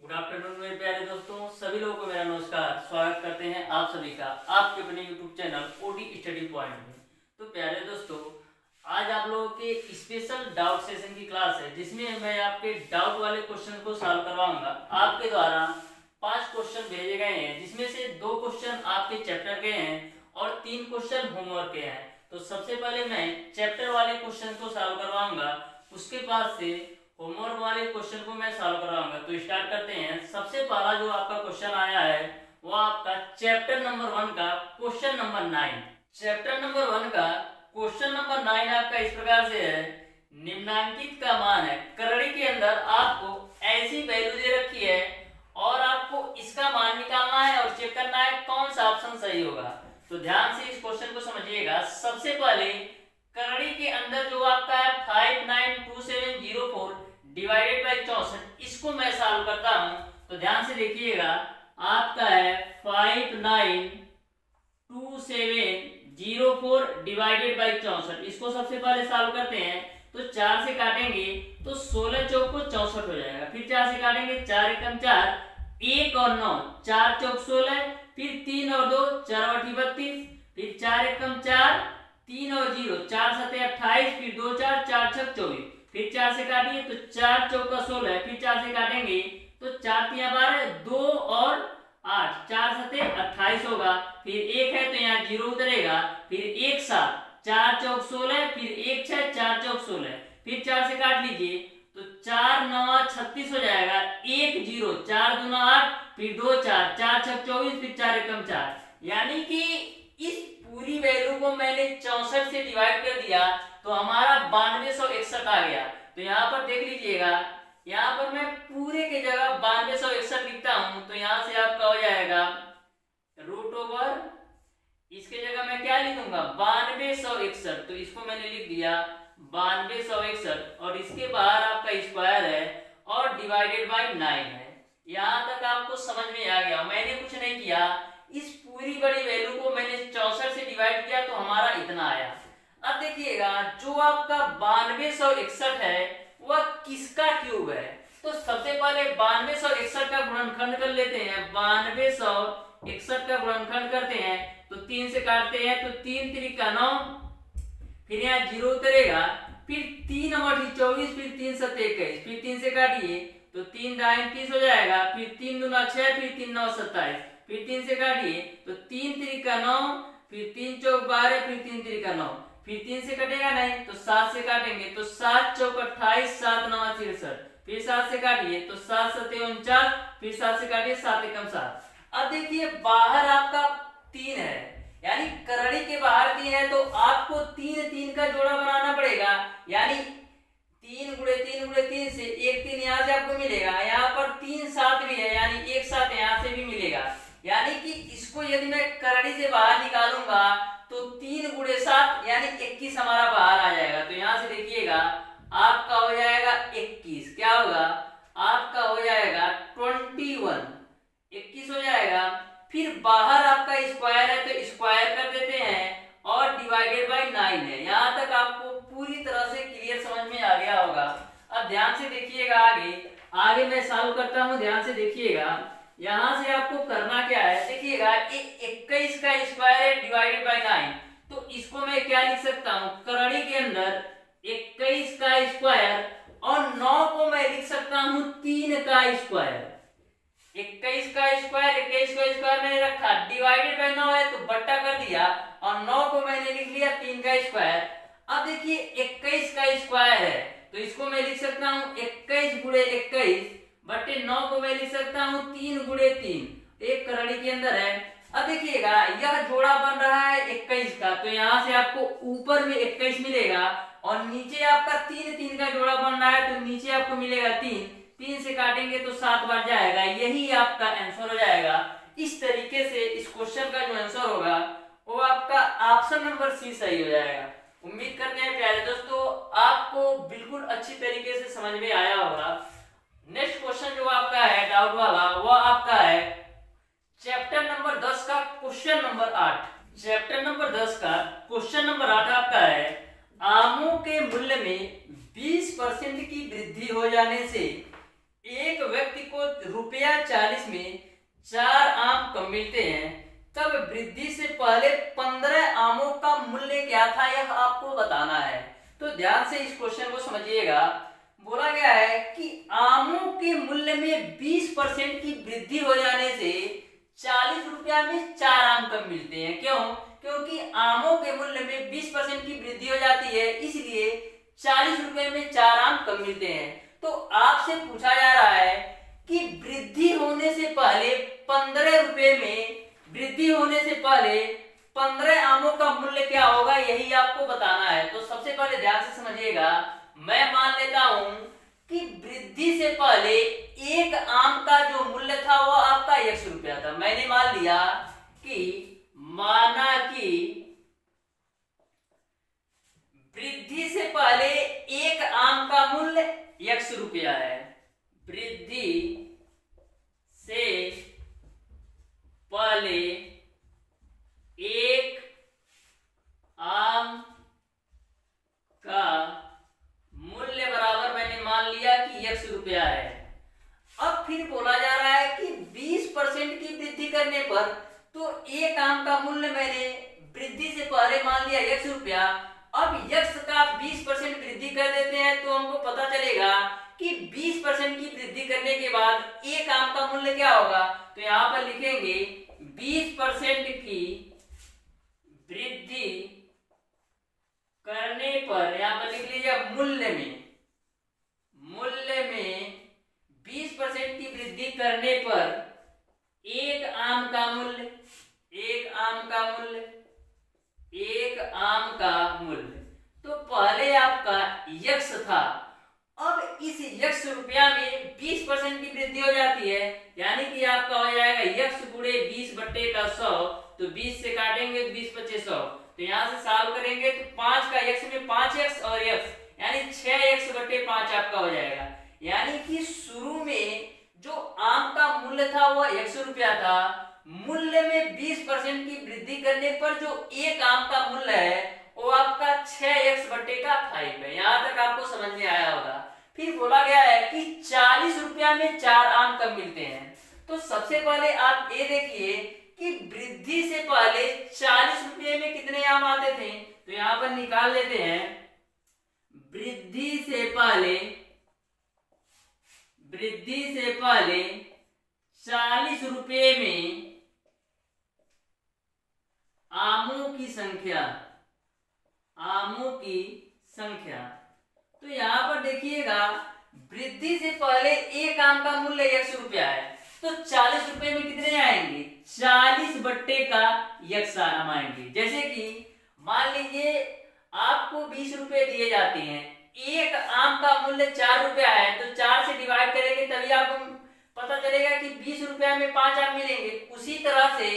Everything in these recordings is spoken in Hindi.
गुड आफ्टरनून मेरे प्यारे दोस्तों, सभी लोगों को मेरा नमस्कार। स्वागत करते हैं आप सभी का आपके अपने YouTube channel OD Study Point में। तो प्यारे दोस्तों, आज आप लोगों के स्पेशल डाउट सेशन की क्लास है, जिसमें मैं आपके डाउट वाले क्वेश्चन को सॉल्व करवाऊंगा। आपके द्वारा 5 क्वेश्चन भेजे गए हैं, जिसमें से 2 क्वेश्चन आपके चैप्टर के हैं और 3 क्वेश्चन होमवर्क के हैं। तो सबसे पहले मैं चैप्टर वाले क्वेश्चन को सॉल्व करवाऊंगा, उसके बाद से होमवर्क वाले क्वेश्चन को मैं सॉल्व करवाऊंगा। तो स्टार्ट करते हैं। सबसे पहला जो आपका क्वेश्चन आया है वो आपका चैप्टर नंबर 1 का क्वेश्चन नंबर 9। चैप्टर नंबर 1 का क्वेश्चन नंबर 9 आपका इस प्रकार से है। निम्नांकित का मान है। करड़ी के अंदर आपको ऐसी वैल्यू दे रखी है और आपको इसका मान निकालना है और चेक करना है कौन सा ऑप्शन सही होगा। तो ध्यान से इस क्वेश्चन को समझिएगा। सबसे पहले करड़ी के अंदर जो आपका है 592704 डिवाइडेड बाय 64, इसको मैं सॉल्व करता हूं। तो ध्यान से देखिएगा, आपका है 592704 डिवाइडेड बाय 64। इसको सबसे पहले सॉल्व करते हैं। तो 4 से काटेंगे तो 16 चौक को 64 हो जाएगा। फिर 4 से काटेंगे, 4 एकम 4, 1 और 9, 4 चौक 16, फिर 3 और 2, 4 और 32, फिर 4 एकम 4, 3 और 0, 4 सते 28, फिर 2 4, 4 छक 24, फिर 4 से काटिए तो 4 चौका 16, फिर 4 से काटेंगे तो 4 तिया 12, 2 और 8, 4 सते 28 होगा। फिर 1 है तो यहाँ 0 उतरेगा, फिर 1 7, 4 चौक 16, फिर 1 6, 4 चौक 16, फिर 4 से काट लीजिए तो 4 9 36 हो जाएगा। 1 0, 4 दूना 8, फिर 2 4, 4 छक 24, फिर 4 एकम 4। यानी कि इस पूरी वैल्यू को मैंने 64 से डिवाइड कर दिया तो हमारा 9261 आ गया। तो यहाँ पर देख लीजिएगा, यहाँ पर मैं पूरे के जगह 9261 लिखता हूं। तो यहाँ से आपका हो जाएगा रूट ओवर, इसके जगह मैं क्या लिखूंगा 9261। तो इसको मैंने लिख दिया 9261 और इसके बाहर आपका स्क्वायर है और डिवाइडेड बाय 9 है। यहाँ तक आपको समझ में आ गया। मैंने कुछ नहीं किया, इस पूरी बड़ी वैल्यू को मैंने 64 से डिवाइड किया तो हमारा इतना आया। अब देखिएगा, जो आपका 9261 है वह किसका क्यूब है। तो सबसे पहले 9261 का गुणनखंड कर लेते हैं। 9261 का गुणनखंड करते हैं तो 3 से काटते हैं तो 3 त्रिका 9, फिर यहाँ 0 उतरेगा, फिर 3 और 24, फिर 3 सत्ते 21, फिर 3 से काटिए तो 3 दाएं 30 हो जाएगा, फिर 3 दूना 6, फिर 3 9 27, फिर 3 से काटिए तो 3 त्रिका 9, फिर 3 चौक 12, फिर 3 त्रिका 9, फिर 3 से कटेगा नहीं तो 7 से काटेंगे तो 7 चौक 28, 7 9 63, फिर 7 से काटिए तो 7 सते 49, फिर 7 से काटिए 7 एकम 7। अब देखिए बाहर आपका 3 है, यानी करड़ी के बाहर 3 है तो आपको 3 3 का जोड़ा बनाना पड़ेगा। यानी 3 गुणे 3 गुणे 3 से 1 3 यहाँ से आपको मिलेगा। यहाँ पर 3 7 भी है, यानी 1 7 यहाँ से भी मिलेगा। यानी कि इसको यदि मैं करड़ी से बाहर निकालूंगा तो 3 गुणे 7 यानी 21 हमारा बाहर आ जाएगा। तो यहाँ से देखिएगा आपका हो जाएगा 21, क्या होगा आपका हो जाएगा 21, 21 हो जाएगा। फिर बाहर आपका स्क्वायर है तो स्क्वायर कर देते हैं और डिवाइडेड बाय 9 है। यहाँ तक आपको पूरी तरह से क्लियर समझ में आ गया होगा। अब ध्यान से देखिएगा, आगे मैं सॉल्व करता हूँ। ध्यान से देखिएगा, यहां से आपको करना क्या है। देखिएगा 21 का स्क्वायर है डिवाइडेड बाय 9, तो इसको मैं क्या लिख सकता हूं, करड़ी के अंदर 21 का स्क्वायर और 9 को मैं लिख सकता हूं 3 का स्क्वायर। 21 का स्क्वायर, 21 का स्क्वायर मैंने रखा, डिवाइडेड बाय 9 है तो बट्टा कर दिया और 9 को मैंने लिख लिया 3 का स्क्वायर। अब देखिए 21 का स्क्वायर है तो इसको मैं लिख सकता हूं 21 गुणे 21 बटे 9 को मैं लिख सकता हूं 3 गुणे 3, एक करड़ी के अंदर है। अब देखिएगा यह जोड़ा बन रहा है 21 का, तो यहाँ से आपको ऊपर में 21 मिलेगा और नीचे आपका 3 3 का जोड़ा बन रहा है तो नीचे आपको मिलेगा 3, 3 से काटेंगे तो 7 बार जाएगा। यही आपका आंसर हो जाएगा। इस तरीके से इस क्वेश्चन का जो आंसर होगा वो आपका ऑप्शन नंबर सी सही हो जाएगा। उम्मीद करते हैं प्यारे दोस्तों आपको बिल्कुल अच्छी तरीके से समझ में आया होगा। नेक्स्ट क्वेश्चन जो आपका है डाउट वाला, वो आपका है चैप्टर नंबर 10 का क्वेश्चन नंबर 8। चैप्टर नंबर 10 का क्वेश्चन नंबर 8 आपका है, आमों के मूल्य में 20% की वृद्धि हो जाने से एक व्यक्ति को ₹40 में 4 आम कम मिलते हैं, तब वृद्धि से पहले 15 आमों का मूल्य क्या था, यह आपको बताना है। तो ध्यान से इस क्वेश्चन को समझिएगा। बोला गया है कि आमों के मूल्य में 20% की वृद्धि हो जाने से ₹40 में 4 आम कम मिलते हैं। क्यों? क्योंकि आमों के मूल्य में 20% की वृद्धि हो जाती है, इसलिए ₹40 में 4 आम कम मिलते हैं। तो आपसे पूछा जा रहा है कि वृद्धि होने से पहले ₹15 आमों का मूल्य क्या होगा, यही आपको बताना है। तो सबसे पहले ध्यान से समझिएगा। मैं मान लेता हूं कि वृद्धि से पहले एक आम का जो मूल्य था वो आपका ₹100 था। मैंने मान लिया कि माना कि वृद्धि से पहले एक आम का मूल्य ₹100 है। वृद्धि से पहले एक आम का मूल्य बराबर मैंने मान लिया कि ₹100 है। अब फिर बोला जा रहा है कि 20% की वृद्धि करने पर, तो एक आम का मूल्य मैंने वृद्धि से पहले मान लिया ₹100। अब यक्ष का 20% वृद्धि कर देते हैं तो हमको पता चलेगा कि 20% की वृद्धि करने के बाद एक आम का मूल्य क्या होगा। तो यहाँ पर लिखेंगे 20% की वृद्धि करने पर, यहाँ पर लिख लीजिए मूल्य में 20% की वृद्धि करने पर एक आम का मूल्य तो पहले आपका यक्ष था। अब इस ₹100 में 20% की वृद्धि हो जाती है, यानी कि आपका हो जाएगा यक्ष गुणे 20/100। तो 20 से काटेंगे 20×5=100। तो यहाँ से सॉल्व करेंगे तो 5 का यक्ष में 5 यक्ष और यक्ष, यानी 6x/5 आपका हो जाएगा। यानी कि शुरू में जो आम का मूल्य था वो ₹100 था। मूल्य में 20% की वृद्धि करने पर जो एक आम का मूल्य है वो आपका 6x/5 है। यहाँ तक आपको समझ में आया होगा। फिर बोला गया है कि ₹40 में 4 आम कब मिलते हैं। तो सबसे पहले आप ये देखिए कि वृद्धि से पहले ₹40 में कितने आम आते थे। तो यहाँ पर निकाल लेते हैं। वृद्धि से पहले ₹40 में आमों की संख्या। तो यहाँ पर देखिएगा वृद्धि से पहले एक आम का मूल्य ₹100 है, तो ₹40 में कितने आएंगे, 40/100 आम आएंगे। जैसे कि मान लीजिए आपको ₹20 दिए जाते हैं, एक आम का मूल्य ₹4 है, तो 4 से डिवाइड करेंगे तभी आपको पता चलेगा कि ₹20 में 5 आम मिलेंगे। उसी तरह से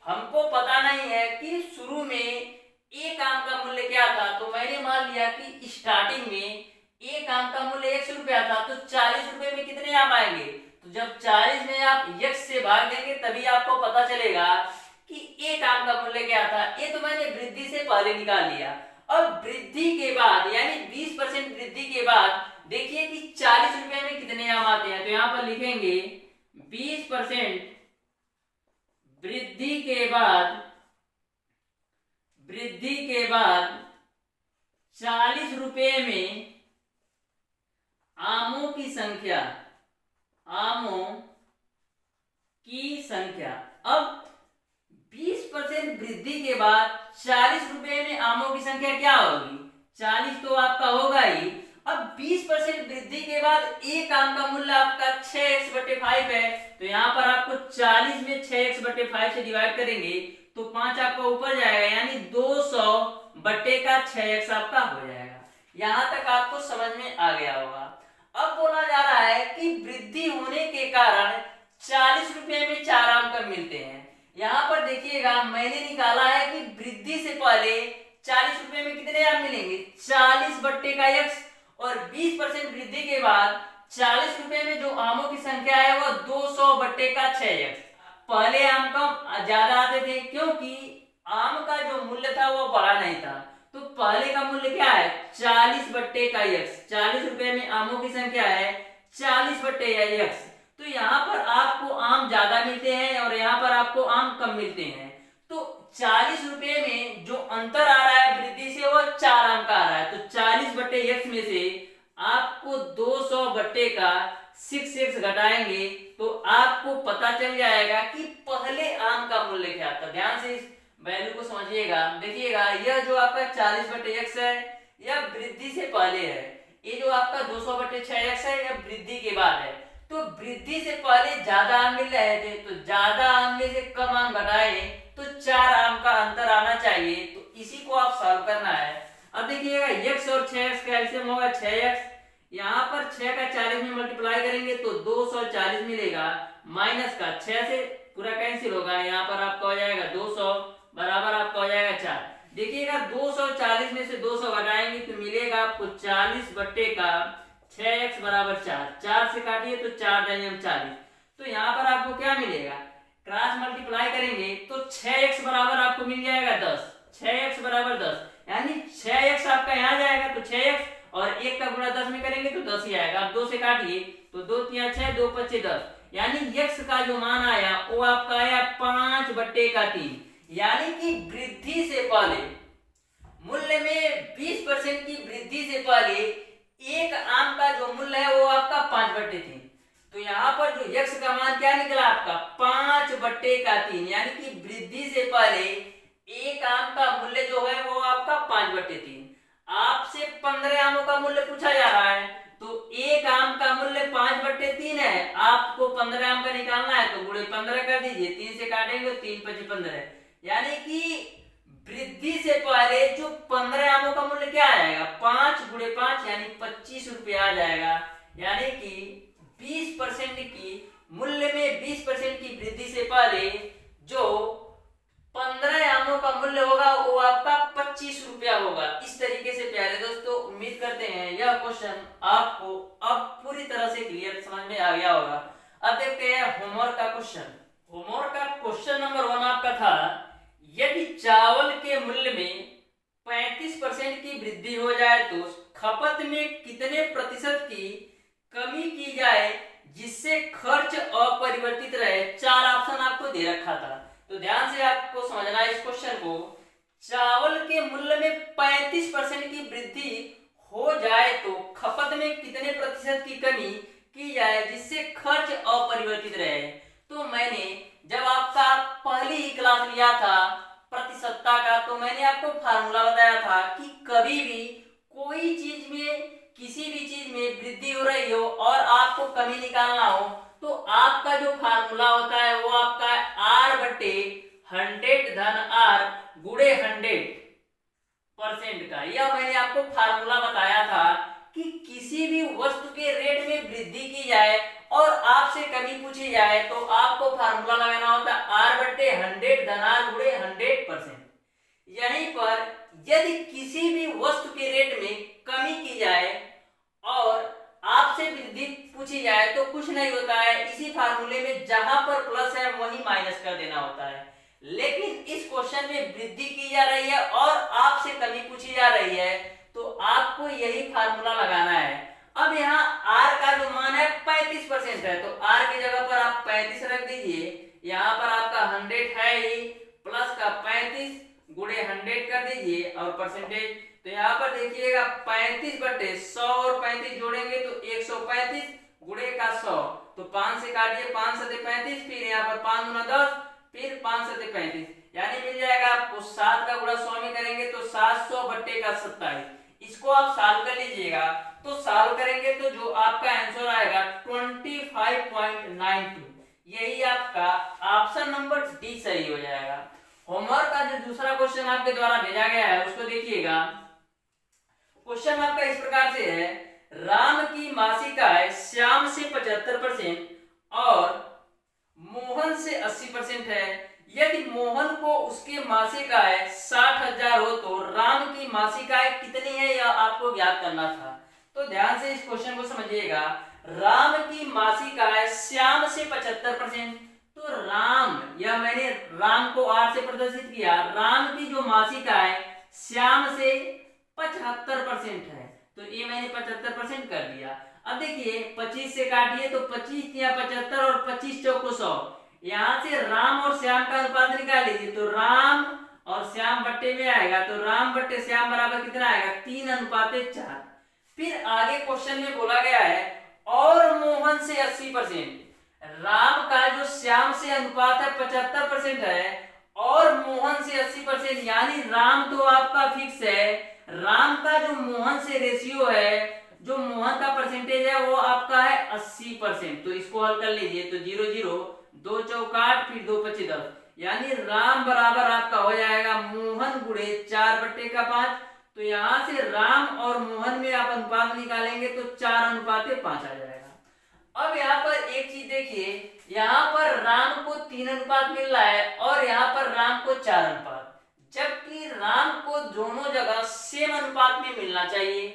हमको पता नहीं है कि शुरू में एक आम का मूल्य क्या था, तो मैंने मान लिया कि स्टार्टिंग में एक आम का मूल्य ₹100 था, तो ₹40 में कितने आम आएंगे। तो जब 40 में आप यक्ष से भाग देंगे तभी आपको पता चलेगा कि एक आम का मूल्य क्या था। ये तो मैंने वृद्धि से पहले निकाल लिया। अब वृद्धि के बाद यानी 20% वृद्धि के बाद देखिए कि ₹40 में कितने आम आते हैं। तो यहाँ पर लिखेंगे 20% वृद्धि के बाद ₹40 में आमों की संख्या। अब 20% वृद्धि के बाद ₹40 में आमों की संख्या क्या होगी, 40 तो आपका होगा ही। अब 20% वृद्धि के बाद एक आम का मूल्य आपका 6x/5 है, तो यहाँ पर आपको 40 में 6x/5 से डिवाइड करेंगे तो 5 आपका ऊपर जाएगा, यानी 200/6x आपका हो जाएगा। यहाँ तक आपको समझ में आ गया होगा। अब बोला जा रहा है कि वृद्धि होने के कारण ₹40 में 4 आम कब मिलते हैं। यहाँ पर देखिएगा मैंने निकाला है कि वृद्धि से पहले ₹40 में कितने आम मिलेंगे, 40/x, और 20% वृद्धि के बाद ₹40 में जो आमों की संख्या है वो 200/6x। पहले आम कम ज्यादा आते थे क्योंकि आम का जो मूल्य था वो बड़ा नहीं था, तो पहले का मूल्य क्या है 40/x। ₹40 में आमों की संख्या है, 40/x। तो यहाँ पर आपको आम ज्यादा मिलते हैं और यहाँ पर आपको आम कम मिलते हैं। तो 40 रुपए में जो अंतर आ रहा है वृद्धि से वो 4 आम का आ रहा है। तो 40/x में से आपको 200 बट्टे का 6x घटाएंगे तो आपको पता चल जाएगा कि पहले आम का मूल्य क्या था। ध्यान से इस वैल्यू को समझिएगा। देखिएगा यह जो आपका 40/x है यह वृद्धि से पहले है, ये जो आपका 200/6x है यह वृद्धि के बाद है। तो वृद्धि से पहले ज्यादा आम मिल रहे थे, तो ज्यादा आम में से कम आम घटाए तो 4 आम का अंतर आना चाहिए। तो इसी को आप सॉल्व करना है। अब देखिएगा x और 6x का एलसीएम होगा 6x, यहाँ पर 6 का 40 में मल्टीप्लाई करेंगे तो 240 मिलेगा, माइनस का 6 से पूरा कैंसिल होगा, यहाँ पर आपका हो जाएगा 200 बराबर आपका हो जाएगा 4। देखिएगा 240 में से 200 घटाएंगे तो मिलेगा आपको 40 का 6x बराबर 4। 4 से काटिए तो 4 × 40। तो यहाँ पर आपको क्या मिलेगा, क्रॉस मल्टीप्लाई करेंगे तो 6x बराबर आपको मिल जाएगा 10। 6x बराबर 10 यानी 6x आपका यहाँ जाएगा तो 6x और 1 का गुणा 10 में करेंगे तो 10 ही आएगा। आप 2 से काटिए तो 2 × 6 2 × 5 10, यानी x का जो मान आया वो आपका आया 5/3। यानी कि वृद्धि से पहले मूल्य में 20% की वृद्धि से पहले एक आम का जो मूल्य है वो आपका 5/3। तो यहाँ पर जो x का मान क्या निकला आपका 5/3, यानी कि वृद्धि से पहले एक आम का मूल्य जो है वो आपका 5/3। आपसे 15 आमों का मूल्य पूछा जा रहा है तो एक आम का मूल्य 5/3 है, आपको 15 आम का निकालना है तो गुणे 15 कर दीजिए, 3 से काटेंगे तो 3 × 5 15, यानी कि वृद्धि से पहले जो 15 आमों का मूल्य क्या आएगा 5 × 5 यानी 25 रुपये आ जाएगा। यानी कि 20% की मूल्य में 20% की वृद्धि से पहले जो 15 आमों का मूल्य होगा वो आपका 25 रुपया होगा। इस तरीके से प्यारे दोस्तों उम्मीद करते हैं यह क्वेश्चन आपको अब पूरी तरह से क्लियर समझ में आ गया होगा। अब देखते हैं होमवर्क का क्वेश्चन। होमवर्क का क्वेश्चन नंबर 1 आपका था, यदि चावल के मूल्य में 35% की वृद्धि हो जाए तो खपत में कितने प्रतिशत की कमी की जाए जिससे खर्च अपरिवर्तित रहे। 4 ऑप्शन आपको दे रखा था, तो ध्यान से आपको समझना है इस क्वेश्चन को। चावल के मूल्य में 35% की वृद्धि हो जाए तो खपत में कितने प्रतिशत की कमी की जाए जिससे खर्च अपरिवर्तित रहे। तो मैंने जब आपका पहली ही क्लास लिया था प्रतिशतता का तो मैंने आपको फार्मूला बताया था कि कभी भी कोई चीज में किसी भी चीज में वृद्धि हो रही हो और आपको कमी निकालना हो तो आपका जो फार्मूला होता है वो आपका R/100 धन R गुणे 100% का। यह मैंने आपको फार्मूला बताया था कि किसी भी वस्तु के रेट में वृद्धि की जाए और आपसे कमी पूछी जाए तो आपको फार्मूला लगाना होता है R/100 धन R गुणे 100%। यहीं पर यदि किसी भी वस्तु के रेट में कमी की जाए और आपसे वृद्धि पूछी जाए तो कुछ नहीं होता है, इसी फार्मूले में जहां पर प्लस है वहीं माइनस कर देना होता है। लेकिन इस क्वेश्चन में वृद्धि की जा रही है और आपसे कमी पूछी जा रही है तो आपको यही फार्मूला लगाना है। अब यहाँ R का जो मान है 35% है तो R की जगह पर आप 35 रख दीजिए, यहाँ पर आपका 100 है ही, प्लस का 35 गुणे 100 कर दीजिए और परसेंटेज। तो यहाँ पर देखिएगा 35/100 और 35 जोड़ेंगे तो 135 गुणे का 100, तो 5 से काटिए 5 × 35, फिर यहाँ पर 5 × 10, फिर 5 × 35, यानी मिल जाएगा आपको 7 का गुणा 100 में करेंगे तो 700/27। इसको आप सॉल्व कर लीजिएगा, तो सॉल्व करेंगे तो जो आपका आंसर आएगा 25.92, यही आपका ऑप्शन नंबर डी सही हो जाएगा। होमवर्क का जो दूसरा क्वेश्चन आपके द्वारा भेजा गया है उसको देखिएगा। क्वेश्चन आपका इस प्रकार से है, राम की मासिक आय श्याम से 75% और मोहन से 80% है। यदि मोहन को उसके मासिक आय 60,000 हो तो राम की मासिक आय कितनी है यह आपको ज्ञात करना था। तो ध्यान से इस क्वेश्चन को समझिएगा। राम की मासिक आय श्याम से 75%, तो राम, यह मैंने राम को R से प्रदर्शित किया, राम की जो मासिक आय श्याम से 75% है तो ये मैंने 75% कर दिया। अब देखिए 25 से काटिए तो 25 या 75 और 25 चौको 100। यहाँ से राम और श्याम का अनुपात निकाल लीजिए तो राम और श्याम बट्टे में आएगा तो राम बट्टे श्याम बराबर कितना आएगा 3:4। फिर आगे क्वेश्चन में बोला गया है और मोहन से 80%। राम का जो श्याम से अनुपात है 75% है और मोहन से 80%, यानी राम तो आपका फिक्स है, राम का जो मोहन से रेशियो है, जो मोहन का परसेंटेज है वो आपका है 80%। तो इसको हल कर लीजिए तो 0 0 2 चौक 8 फिर 2 25 10, यानी राम बराबर आपका हो जाएगा मोहन गुणे 4/5। तो यहाँ से राम और मोहन में आप अनुपात निकालेंगे तो 4:5 आ जाएगा। अब यहाँ पर एक चीज देखिए, यहाँ पर राम को 3 अनुपात मिल रहा है और यहाँ पर राम को 4 अनुपात, जबकि राम को दोनों जगह सेम अनुपात में मिलना चाहिए।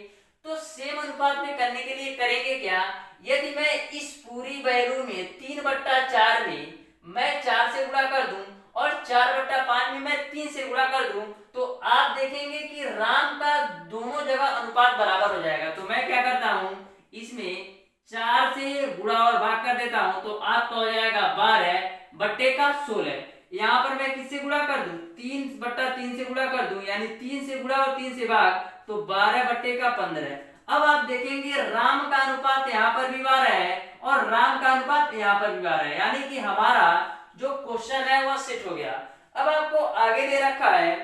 तो सेम अनुपात में करने के लिए करेंगे क्या, यदि मैं इस पूरी वैल्यू में 3/4 में मैं 4 से गुणा कर दूं और 4/5 में मैं 3 से गुणा कर दूं तो आप देखेंगे कि राम का दोनों जगह अनुपात बराबर हो जाएगा। तो मैं क्या करता हूं, इसमें 4 से गुणा और भाग कर देता हूं तो आपका हो जाएगा 12/16। यहाँ पर मैं किससे गुणा कर दूं, 3/3 से गुणा कर दूं, यानी 3 से गुणा और 3 से भाग तो 12/15। अब आप देखेंगे राम का अनुपात यहाँ पर भी 12 है और राम का अनुपात यहाँ पर भी 12 है, यानी कि हमारा जो क्वेश्चन है वह सेट हो गया। अब आपको आगे दे रखा है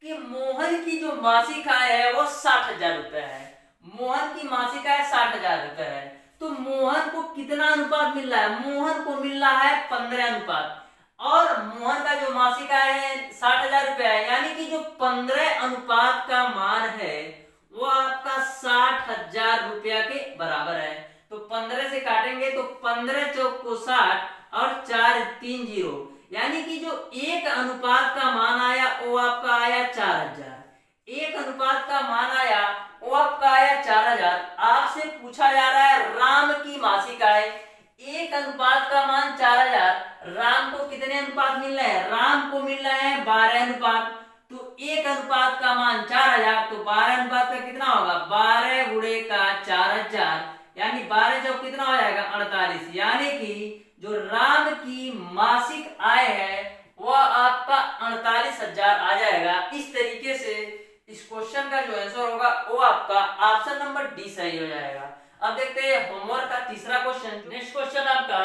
कि मोहन की जो मासिक आय है वो 60,000 रुपए है। मोहन की मासिक आय 60,000 रुपए है, तो मोहन को कितना अनुपात मिल रहा है, मोहन को मिल रहा है 15 अनुपात, और मोहन का जो मासिक आय है 60,000 रुपए है, यानी कि जो 15 अनुपात का मान है वो आपका 60,000 रुपया के बराबर है। तो 15 से काटेंगे तो 15 चौक को 60 और 4 3 0, यानी कि जो एक अनुपात का मान आया वो आपका आया 4,000। एक अनुपात का मान आया वो आपका आया 4,000। आपसे पूछा जा रहा है राम की मासिक आय, एक अनुपात का मान 4,000, राम को कितने अनुपात मिल रहे हैं, राम को मिल रहे हैं 12 अनुपात। तो एक अनुपात का मान 4,000, तो 12 अनुपात का कितना होगा, 12 गुणे का 4,000, यानी 12 जब कितना हो जाएगा 48, यानी कि जो राम की मासिक आय है वह आपका 48,000 आ जाएगा। इस तरीके से इस क्वेश्चन का जो आंसर होगा वो आपका ऑप्शन नंबर डी सही हो जाएगा। अब देखते हैं होमवर्क का तीसरा क्वेश्चन। नेक्स्ट क्वेश्चन आपका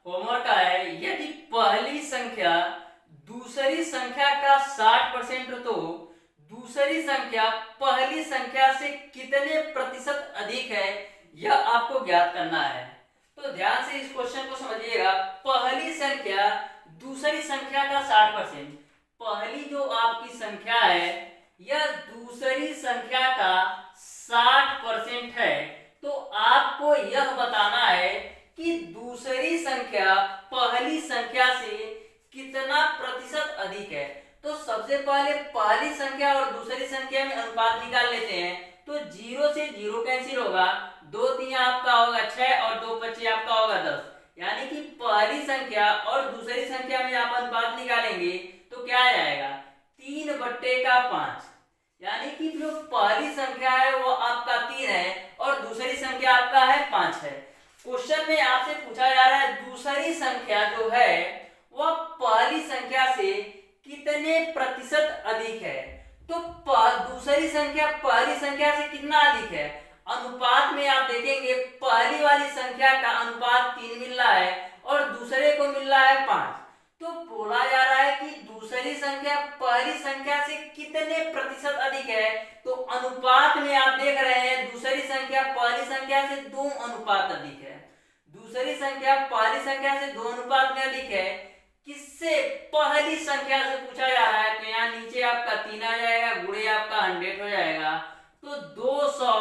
होमवर्क का है, यदि पहली संख्या दूसरी संख्या का 60% तो दूसरी संख्या पहली संख्या से कितने प्रतिशत अधिक है, यह आपको ज्ञात करना है। तो ध्यान से इस क्वेश्चन को समझिएगा। पहली संख्या दूसरी संख्या का 60%, पहली जो आपकी संख्या है यह दूसरी संख्या का 60% है, तो आपको यह बताना है कि दूसरी संख्या पहली संख्या से कितना प्रतिशत अधिक है। तो सबसे पहले पहली संख्या और दूसरी संख्या में अनुपात निकाल लेते हैं। तो 0 से 0 कैंसिल होगा, 2 3 आपका होगा 6 और 2 25 आपका होगा 10, यानी कि पहली संख्या और दूसरी संख्या में आप अनुपात निकालेंगे तो क्या आ जाएगा 3/5, यानी कि जो पहली संख्या है वो आपका 3 है और दूसरी संख्या आपका है 5 है। क्वेश्चन में आपसे पूछा जा रहा है दूसरी संख्या जो है वह पहली संख्या से कितने प्रतिशत अधिक है। तो दूसरी संख्या पहली संख्या से कितना अधिक है, अनुपात में आप देखेंगे पहली वाली संख्या का अनुपात 3 मिल रहा है और दूसरे को मिल रहा है 5। तो बोला जा रहा है कि दूसरी संख्या पहली संख्या से कितने प्रतिशत अधिक है। तो अनुपात में आप देख रहे हैं दूसरी संख्या पहली संख्या से 2 अनुपात अधिक है, दूसरी संख्या पहली संख्या से 2 अनुपात में अधिक है। किससे, पहली संख्या से पूछा जा रहा है। तो यहाँ नीचे आपका 3 आ जाएगा, गुणे आपका 100 हो जाएगा। तो 200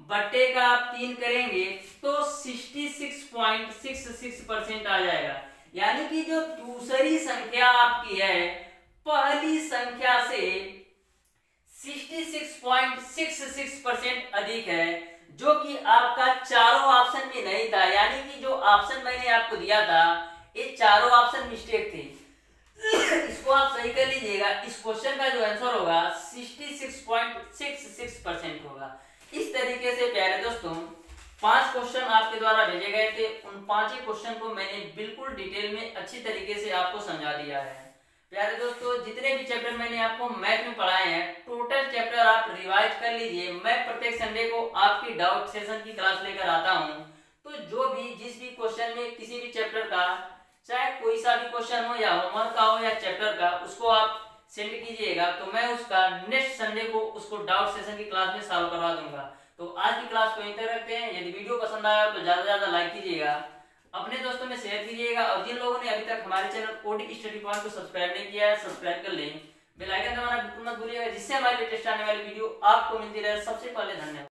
बट्टे का आप 3 करेंगे तो 66.66% आ जाएगा, यानी कि जो दूसरी संख्या आपकी है पहली संख्या से 66.66% अधिक है, जो कि आपका चारों ऑप्शन में नहीं था। यानी कि जो ऑप्शन मैंने आपको दिया था ये चारों ऑप्शन मिस्टेक थे, इसको आप सही कर लीजिएगा। इस क्वेश्चन का जो आंसर होगा 66.66% होगा। इस तरीके से प्यारे दोस्तों 5 क्वेश्चन आपके द्वारा भेजे गए थे, उन 5 ही क्वेश्चन को मैंने बिल्कुल डिटेल में अच्छी तरीके से आपको समझा दिया है। प्यारे दोस्तों, जितने भी चैप्टर मैंने आपको मैथ में पढ़ाए हैं, टोटल चैप्टर आप रिवाइज कर लीजिए। मैं प्रत्येक संडे को आपकी डाउट सेशन की क्लास लेकर आता हूं, तो जो भी जिस भी क्वेश्चन में किसी भी चैप्टर का, चाहे कोई सा भी क्वेश्चन हो या होमवर्क का हो या चैप्टर का, उसको आप सेंड कीजिएगा, तो मैं उसका नेक्स्ट संडे को उसको डाउट सेशन की क्लास में सॉल्व करवा दूंगा। तो आज की क्लास को यहीं तक रखते हैं। यदि वीडियो पसंद आया तो ज्यादा से ज्यादा लाइक कीजिएगा, अपने दोस्तों में शेयर कीजिएगा, और जिन लोगों ने अभी तक हमारे चैनल कोडिंग स्टडी पॉइंट को सब्सक्राइब नहीं किया है, सब्सक्राइब कर लें। बेल आइकन दबाना बिल्कुल मत भूलिएगा, जिससे हमारी लेटेस्ट आने वाली वीडियो आपको मिलती रहे सबसे पहले। धन्यवाद।